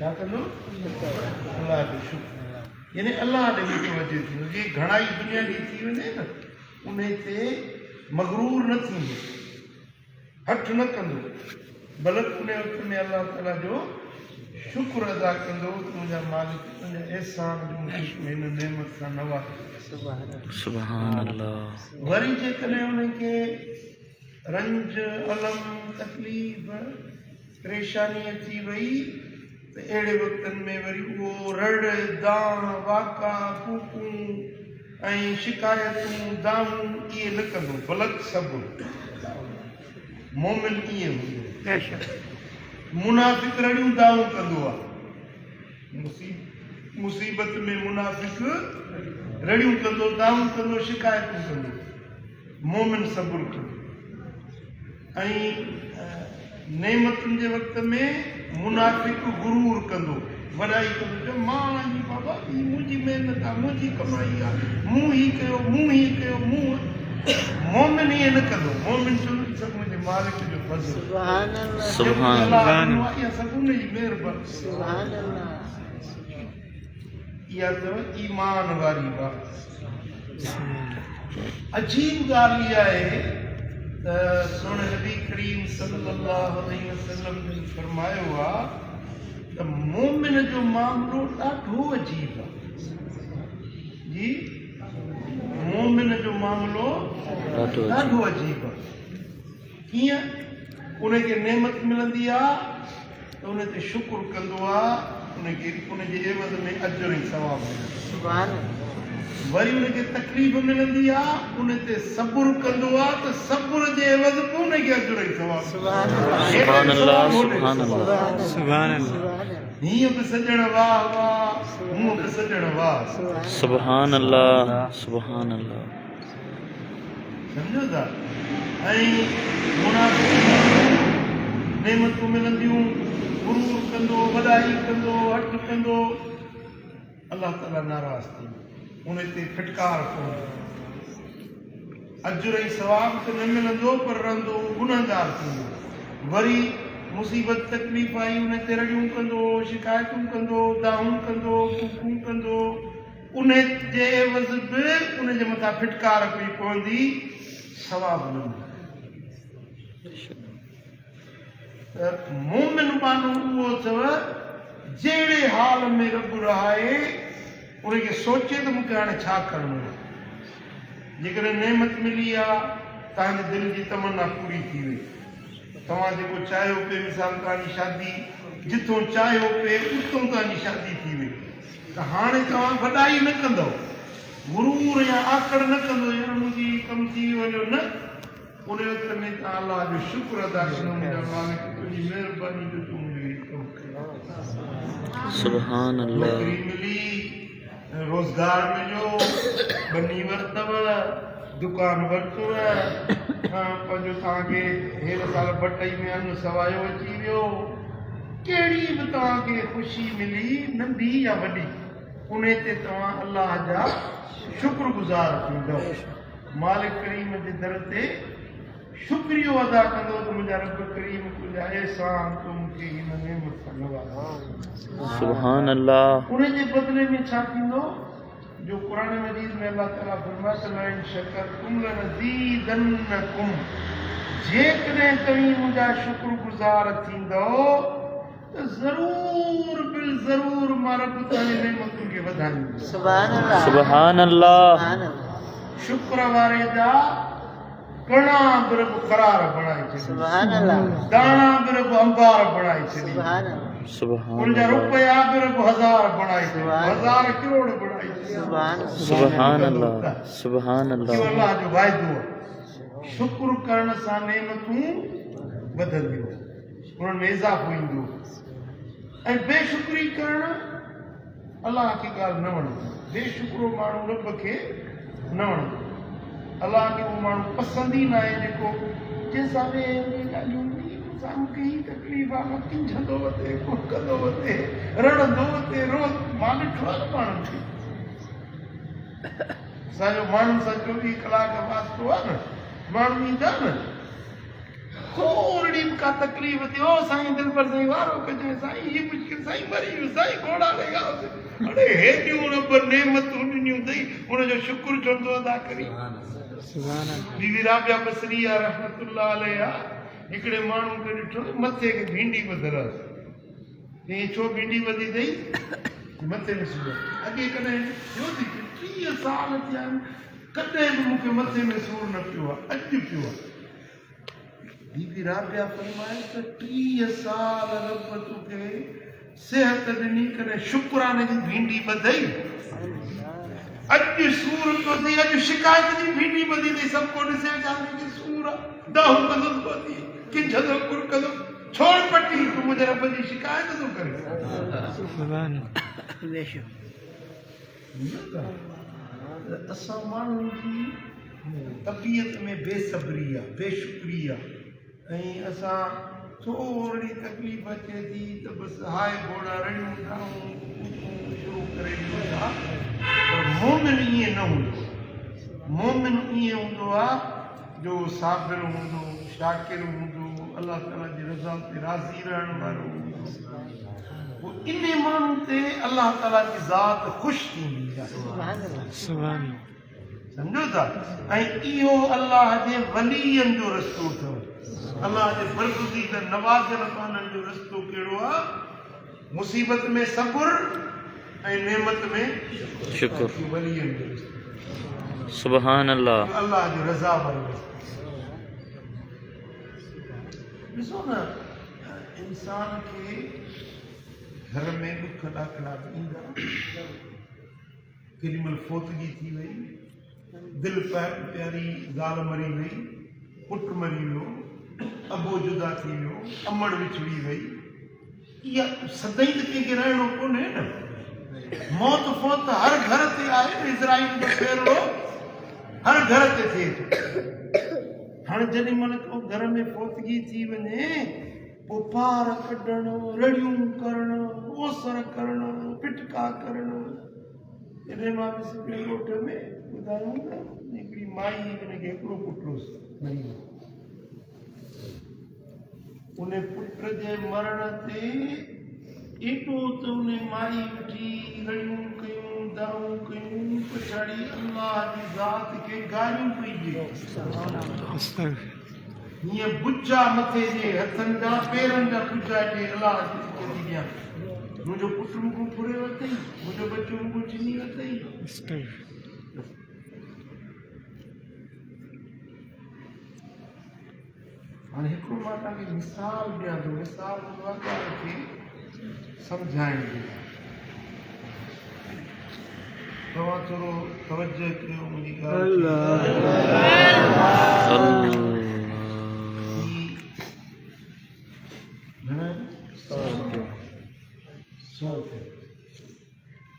छा कंदो अल्लाह जो शुक्र यानी अल्लाह ॾे मुतवजह थींदो जी घणाई दुनिया जी थी वञे न उन ते मगरूर न थींदो हठ न कंदो बल्कि उन वक़्त में अल्लाह ताला जो शुक्र अदा कंदो मुंहिंजा मालिक तुंहिंजा एहसान जो मूंखे हिन नेमत सां नवाज़ सुभान अल्लाह वरी जेकॾहिं उनखे रंज अलम तकलीफ़ परेशानी अची वई त अहिड़े वक़्तनि में वरी उहो रड़ दाण वाका फूकूं ऐं शिकायतूं दाऊं इहे न कंदो बल्कि सबुर मोमिन ईअं हूंदो मुनाफ़िक रड़ियूं दाऊं कंदो आहे मुसीबत में मुनाफ़िक रड़ियूं कंदो दाऊं कंदो शिकायतूं कंदो मोमिन सबुर कंदो ऐं नेमतुनि जे वक़्त में मुनाफ़िक गुरूर कंदो वॾाई कंदो जो मां जी बाबा ही मुंहिंजी महिनत आहे मुंहिंजी कमाई आहे मूं ही कयो मूं मोमिन ईअं न कंदो मोमिन चवंदो सभु मुंहिंजे मालिक जो फज़्ल सुभान अल्लाह इहा सभु उन जी महिरबानी सुभान अल्लाह इहा अथव ईमान वारी बात अजीब ॻाल्हि इहा आहे त सोने नबी करीम सल्लल्लाहु अलैहि वसल्लम ने फरमायो आहे त मोमिन जो मामलो ॾाढो अजीब आहे जी मोमिन जो मामलो ॾाढो अजीब आहे कीअं उनखे नेमत मिलंदी आहे त उन ते शुक्र कंदो आहे उनखे उनजे एवज़ में अजर ऐं सवाब मिलंदो सुभान वरी उनखे तकलीफ़ मिलंदी आहे उन ते सबुर कंदो आहे त सबुर जे एवज़ में उनखे अजर ऐं सवाब सुभान सुभान अल्लाह सुभान अल्लाह सुभान अल्लाह हीअं बि सॼण वाह वाह हूअं बि सॼण वाह सुभान अल्लाह सुभान अल्लाह सम्झो था ऐं मुनाफ़िक़ नेमतूं मिलंदियूं गुरूर कंदो वॾाई कंदो हट कंदो अल्लाह ताला नाराज़ थींदो उन ते फिटकार पवंदो अजर ऐं सवाब त न मिलंदो पर रहंदो गुनहगार थींदो वरी मुसीबत तकलीफ़ आई उन ते रड़ियूं कंदो शिकायतूं कंदो दाऊं कंदो फूकूं कंदो उन जे एवज़ बि उन जे मथां फिटकार पई पवंदी सवाब न त मोमिन माण्हू उहो अथव जहिड़े हाल में रब रहाए उनखे सोचे त मूंखे हाणे छा करिणो आहे जेकॾहिं नेमत मिली आहे तव्हांजे दिलि जी तमन्ना पूरी थी वई तव्हां जेको चाहियो पिए मिसाल तव्हांजी शादी जिथों चाहियो पिए उतां तव्हांजी शादी थी वई त हाणे तव्हां वॾाई न कंदव गुरूर या आकड़ न कंदो या मुंहिंजी कमु थी वञो न उन वक़्त में तव्हां अलाह जो शुक्र अदा कंदो मुंहिंजा मालिक तुंहिंजी महिरबानी जो तूं मुंहिंजो कमु कयो सुभान अल्लाह नौकरी मिली रोज़गार मिलियो बनी वरितव दुकान वरितव पंहिंजो तव्हांखे हेर साल बटई में अन्न सवायो अची वियो कहिड़ी बि तव्हांखे ख़ुशी मिली नंढी या वॾी उन ते तव्हां अलाह जा शुक्रगुज़ार थींदव मालिक करीम जे दर ते शुक्रियो अदा कंदो त मुंहिंजा रब करीम तुंहिंजा एहसान तूं मूंखे हिन नेमत सां नवाज़ो सुभान अल्लाह उन जे बदिले में छा थींदो जो क़ुरान मजीद में अल्लाह ताला फरमाए शकरतुम लनज़ीदन्नकुम जेकॾहिं तव्हीं मुंहिंजा शुक्रगुज़ार थींदो त ज़रूर बिल ज़रूर मां रब तव्हांजी नेमतुनि खे वधाईंदुसि सुभान अल्लाह सुभान अल्लाह सुभान अल्लाह शुक्र वारे जा कणा बि रब करार बणाए छॾी सुभान अल्लाह दाणा बि रब अंबार बणाए छॾी सुभान अल्लाह सुभान उनजा रुपया बि रब हज़ार बणाए छॾी हज़ार करोड़ बणाए छॾी सुभान सुभान अल्लाह सुभान इहो अल्लाह अल्लाह जो वाइदो आहे शुक्र करण सां नेमतूं वधंदियूं उन्हनि में इज़ाफ़ो ईंदो ऐं बेशुक्री करणु अलाह खे ॻाल्हि न वणंदी बेशुक्रो माण्हू रब खे न वणंदो अलाह खे उहो माण्हू पसंदि ई न आहे जेको जंहिंसां ॻाल्हियूं मूंखे ई तकलीफ़ आहे मां किंझंदो वधे कुड़कंदो वधे रड़ंदो वधे रोज़ मां ॾिठो आहे न माण्हुनि खे असांजो माण्हुनि सां 24 कलाक वास्तो आहे न माण्हू ईंदा न थोड़ी का तकलीफ थी ओ साईं दिल पर साईं वारो कजे साईं ये मुश्किल साईं मरी वियो साईं घोड़ा ले गा अरे हे दियो रब नेमत ॾिनियूं अथई हुन जो शुक्र चवंदो अदा करी बीबी राबिया बसरिया रहमतुल्लाह अलैहा हिकिड़े माण्हू खे ॾिठो मथे खे भिंडी ॿधल हुअसि छो भिंडी ॿधी अथई मथे में सूरु अॻे कॾहिं थियो थी 30 साल थिया आहिनि कॾहिं बि मूंखे मथे में सूरु न पियो आहे अॼु पियो आहे बीबी राबिया फरमाए त 30 साल रब तोखे सिहत ॾिनी करे शुक्राने जी भिंडी ॿधई अॼु सूरु पियो अथई अॼु शिकायत जी भिंडी ॿधी अथई सभु को ॾिसे जाने की सूरु आहे दाहू कंदुसि ॿधी किंझंदो कुर कंदो छोड़ पटी तूं मुंहिंजे रब जी शिकायत थो करे असां माण्हुनि जी तबियत में बेसब्री आहे बेशुक्री आहे ऐं असां थोरी तकलीफ़ अचे थी त बसि हाय घोड़ा रड़ियूं ठाहियूं शुरू करे ॾियूं था पर मोमिन ईअं न हूंदो मोमिन ईअं हूंदो आहे जो साबिर हूंदो शाकिर हूंदो अलाह ताला जी रज़ा ते राज़ी रहण वारो हूंदो पोइ इन माण्हू ते अलाह ताला जी ज़ात ख़ुशि थींदी आहे सम्झो था ऐं इहो अलाह जे वलीअनि जो रस्तो अथव अल्लाह जे बरगुज़ीद नवाज़ियल काननि जो रस्तो कहिड़ो आहे मुसीबत में सब्र ऐं नेमत में शुक्र वलीअनि जो रस्तो सुभान अल्लाह अल्लाह जो रज़ा वारो रस्तो ॾिसो न इंसान खे घर में ॾुख ॾाकड़ा ईंदा केॾीमहिल फोतगी थी वई दिलि प्यारी ज़ाल मरी वई पुटु मरी वियो अबो जुदा थी वियो अमड़ विछड़ी वई इहा सदाईं त कंहिंखे रहणो कोन्हे न मौत फौत हर घर ते आहे इज़राइल जो फेरो हर घर ते थिए थो हाणे जेॾी महिल को घर में फोतगी थी वञे पोइ पार कढणु रड़ियूं करणु ओसर करणु पिटका करणु एॾे मां बि हिकिड़ी ॻोठ में ॿुधायूं न हिकिड़ी माई हुनखे हिकिड़ो पुटु हुयुसि उन पुट जे मरण ते एॾो त उन माई वठी रड़ियूं कयूं दाऊं कयूं पछाड़ी अल्लाह जी ज़ात खे गारियूं पई ॾे हीअं बुजा मथे जे हथनि जा पेरनि जा बुजा ॾे अल्लाह जी ॾियां मुंहिंजो पुटु मूंखां फुरे वरितई मुंहिंजो बच्चो मूंखां चिनी वरितई हाणे हिकिड़ो मां तव्हांखे मिसाल ॾियां थो मिसाल वाक़िअ खे सम्झाइण जी तव्हां थोरो तवजो कयो मुंहिंजी ॻाल्हि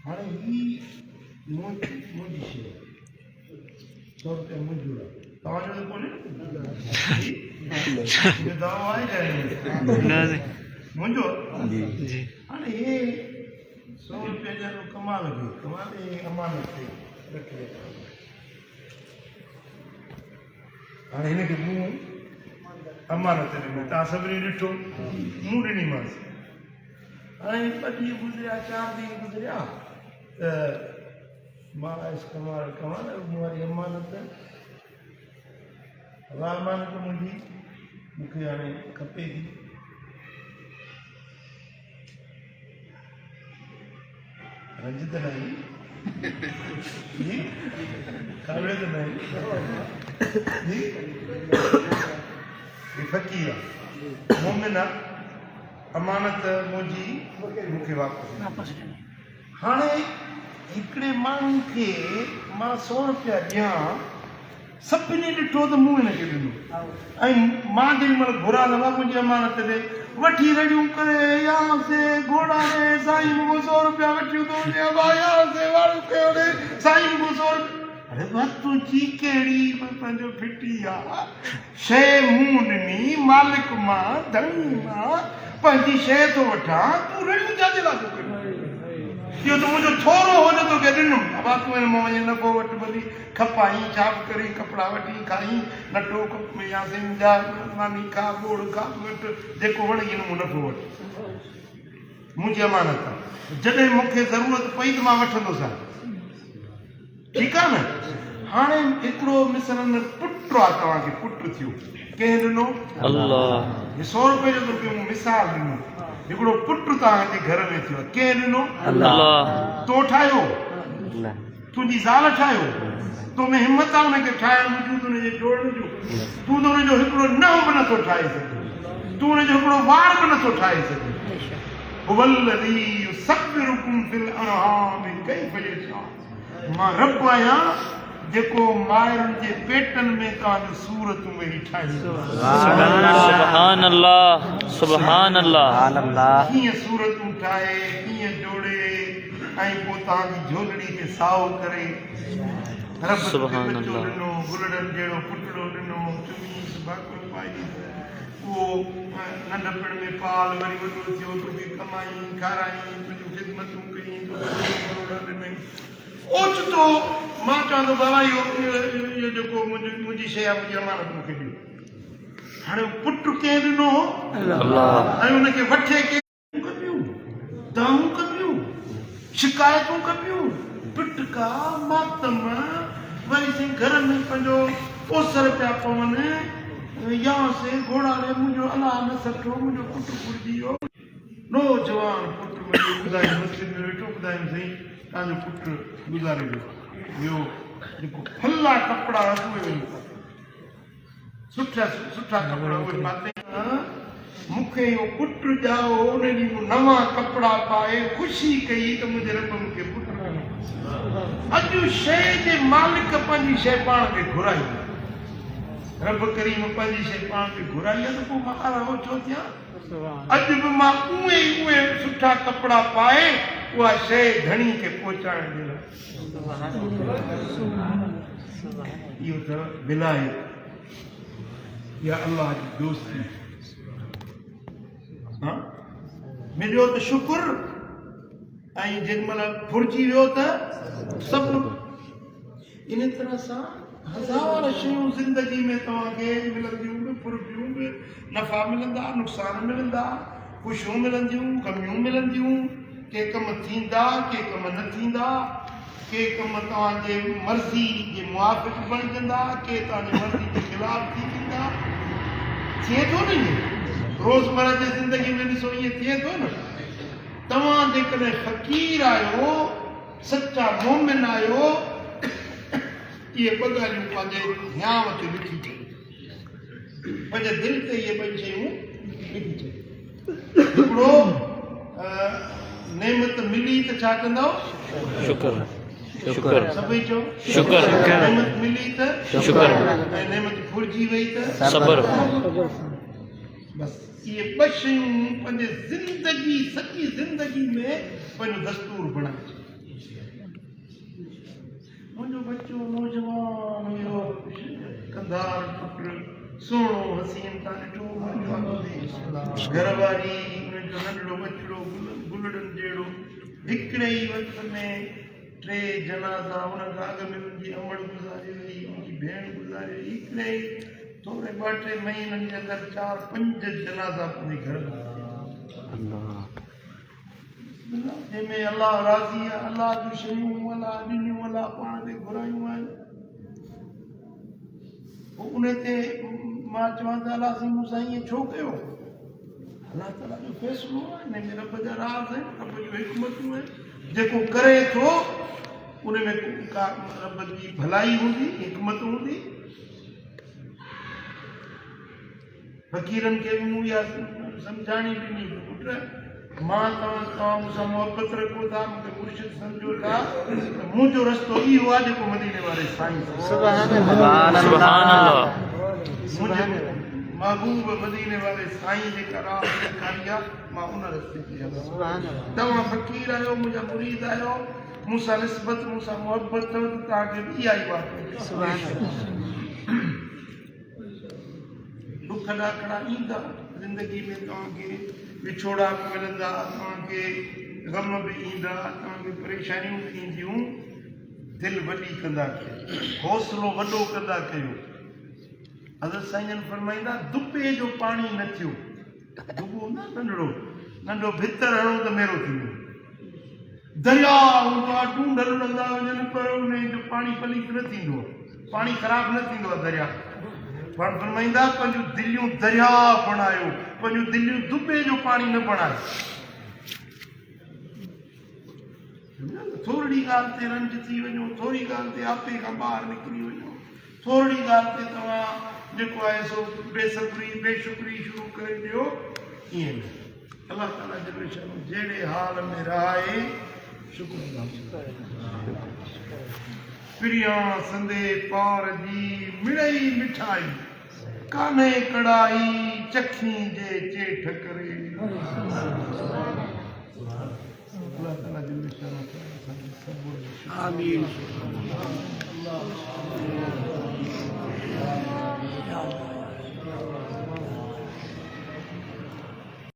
हाणे ही मुंहिंजी शइ 100 रुपया मुंहिंजो आहे तव्हांजो त कोन्हे दावा आहे मुंहिंजो हाणे हे 100 रुपया जा कमाल अमानत ते रखी हाणे हिनखे मूं अमानत ॾिनो तव्हां सभिनी ॾिठो मूं ॾिनीमांसि हाणे 2 ॾींहं गुज़रिया 4 ॾींहं गुज़रिया त मां कमाल मूं वारी अमानत अमानत मुंहिंजी मूंखे हाणे खपे थी रंज त न जी कावड़े त न जी फ़क़ीर आहे मोमिन आहे अमानत मुंहिंजी मूंखे वापसि हाणे हिकिड़े माण्हू खे मां 100 रुपया ॾियां सभिनी ॾिठो त मूं हिनखे ॾिनो ऐं मां जेॾी महिल घुरा लॻा मुंहिंजी अमानत ॾे वठी रड़ियूं करे यासे घोड़ा ॾे साईं मूंखां 100 रुपया वठी थो वञे यासे वारो कयो ॾे साईं मूंखां 100 रुपया अरे बस तुंहिंजी कहिड़ी पंहिंजो फिटी आहे शइ मूं ॾिनी मालिक मां धणी मां पंहिंजी शइ थो वठां तूं रड़ियूं छाजे लाइ थो करीं इहो त मुंहिंजो थोरो हो न तोखे ॾिनुमि बाक़ी मां वञी न पोइ वटि भली खपाई छाप करे कपिड़ा वठी खाई न टोक में या सिंग जा मानी खा ॻोड़ खा वटि जेको वणे ॾिनुमि न पोइ वटि मुंहिंजी अमानत आहे जॾहिं मूंखे ज़रूरत पई त मां वठंदुसि ठीकु आहे न हाणे हिकिड़ो मिसरनि पुटु आहे तव्हांखे पुटु थियो कंहिं ॾिनो अल्लाह 100 रुपए जो तोखे मूं मिसाल ॾिनो हिकिड़ो पुटु तव्हांजे घर में थियो आहे कंहिं ॾिनो अल्लाह तो ठाहियो तुंहिंजी ज़ाल ठाहियो तो में हिमत आहे हुनखे ठाहिण वजूद हुनजे जोड़ण जो तूं त हुनजो हिकिड़ो नव बि नथो ठाहे सघे तूं हुनजो हिकिड़ो वार बि नथो ठाहे सघे मां रब आहियां जेको माइरुनि जे पेटनि में तव्हांजो सूरतूं वेही ठाहींदो सुभान अल्लाह सुभान अल्लाह कीअं सूरतूं ठाहे कीअं जोड़े ऐं पोइ तव्हांजी झोलड़ी खे साओ करे रब सुभान बच्चो अल्लाह ॾिनो गुलड़नि जहिड़ो पुटड़ो ॾिनो चुमीस भाकुर पाई उहो नंढपण में पाल वरी वॾो थियो तोखे कमाई खाराई तुंहिंजूं ख़िदमतूं कई ॾिनई ओचितो मां चवां थो बाबा इहो जेको मुंहिंजी शइ आहे मुंहिंजी अमानत मूंखे ॾियो हाणे पुटु कंहिं ॾिनो अल्लाह ऐं हुनखे वठे कंहिं कबियूं दाऊं कबियूं शिकायतूं कबियूं पिटका मातम वरी से घर में पंहिंजो ओसर पिया पवनि या से घोड़ाले मुंहिंजो अलाह न सठो मुंहिंजो पुटु घुरिजी वियो नौजवान पुटु मुंहिंजो ॿुधायो मस्जिद में वेठो ॿुधायूं साईं तव्हांजो पुटु गुज़ारे वियो जेको फला कपिड़ा उहे सुठा सुठा कपिड़ा उहे पाते मूंखे इहो पुटु ॼाओ उन ॾींहुं नवां कपिड़ा पाए ख़ुशी कई त मुंहिंजे रब मूंखे पुटु ॾिनो अॼु शइ जे मालिक पंहिंजी शइ पाण खे घुराई रब करीम पंहिंजी शइ पाण खे घुराई आहे त पोइ मां आराम छो थियां अॼु बि मां उहे सुठा कपिड़ा पाए उहा शइ धणी खे पहुचाइण जे लाइ इहो त विलायत या अल्लाह जी दोस्ती मिलियो त शुकुर ऐं जेॾीमहिल फुरिजी वियो त सभु इन तरह सां हज़ार शयूं ज़िंदगी में तव्हांखे मिलंदियूं बि फुरबियूं बि नफ़ा मिलंदा नुक़सान मिलंदा ख़ुशियूं मिलंदियूं गमियूं मिलंदियूं के कम थींदा के कम न थींदा के कम तव्हांजे मर्ज़ी जे मुआफ़िक़ बणजंदा के तव्हांजी मर्ज़ी जे ख़िलाफ़ थी वेंदा थिए थो न इएं रोज़मर्रा जी ज़िंदगी में ॾिसो ईअं थिए थो न तव्हां जेकॾहिं फ़क़ीर आहियो सचा मोमिन आहियो इहे ॿ ॻाल्हियूं पंहिंजे ध्यान ते लिखी अचनि पंहिंजे दिलि ते इहे ॿई शयूं लिखी अचनि हिकिड़ो नेमत मिली त छा कंदव शुक्र शुक्र सभई चओ शुक्र नेमत मिली त शुक्र ऐं नेमत घुरिजी वई त सबर बस इहे ॿ शयूं पंहिंजे ज़िंदगी सॼी ज़िंदगी में पंहिंजो दस्तूर बणाए मुंहिंजो बच्चो नौजवान हुयो कंधार पुटु सुहिणो हसीन तां ॾिठो घर वारी हुनजो नंढड़ो बचिड़ो गुलड़नि जहिड़ो हिकिड़े ई वक़्त में 3 जनाज़ा हुन खां अॻु में मुंहिंजी अमड़ गुज़ारे वई मुंहिंजी भेण गुज़ारे वई हिकिड़े ई थोरे 2-3 महीननि जे अंदरि 4-5 जनाज़ा पंहिंजे घर में जंहिंमें अलाह राज़ी आहे अलाह जूं शयूं अलाह ॾिनियूं अलाह पाण ते घुरायूं आहिनि पोइ उन ते मां चवां त अलाह साईं मूंसां ईअं छो कयो अलाह ताला जो फ़ैसिलो आहे हिन में रब जा राज़ आहिनि रब जूं हिकमतूं आहिनि जेको करे थो उन में का रब जी भलाई हूंदी हिकमत हूंदी फ़क़ीरनि खे बि मूं इहा सम्झाणी ॾिनी पुट मां तव्हां मूंसां मुहबत रखो था मूंखे मुर्शिद सम्झो था त मुंहिंजो रस्तो इहो आहे जेको मदीने वारे साईं सुभान अल्लाह मुंहिंजो महबूब मदीने वारे साईं जेका राह ॾेखारी आहे मां उन रस्ते ते हलां तव्हां फ़क़ीर आहियो मुंहिंजा मुरीद आहियो मूंसां निस्बत मूंसां मुहबत अथव त तव्हांखे बि इहा ई बात दुख ॾाकड़ा ईंदा ज़िंदगी में तव्हांखे विछोड़ा मिलंदा तव्हांखे गम भी ईंदा तव्हांखे परेशानियूं बि ईंदियूं दिलि वॾी कंदा कयो हौसलो वॾो कंदा कयो हज़रत साईं फरमाईंदा दुबे जो पाणी न थियो दुबो न नंढड़ो नंढो भितर हणो त मेरो थींदो दरिया हूंदो आहे ढूंढ लुणंदा वञनि पर उन जो पाणी पलीत न थींदो पाणी ख़राबु न थींदो आहे दरिया पर फरमाईंदा पंहिंजूं दिलियूं दरिया बणायो पंहिंजूं दिलियूं दुबे जो पाणी न बणायो थोरी ॻाल्हि ते रंज थी वञो थोरी ॻाल्हि ते आपे खां ॿाहिरि निकिरी वञो थोरी ॻाल्हि ते तव्हां जेको आहे सो बेसब्री बेशुक्री शुरू करे ॾियो ईअं न अलाह ताला जल शानो जहिड़े हाल में रहाए शुक्र प्रिया संदे पार जी मिड़ई मिठाई कान्हे कढ़ाई चखी जे चेठ करे अल्लाह ताला जल शानो आमीन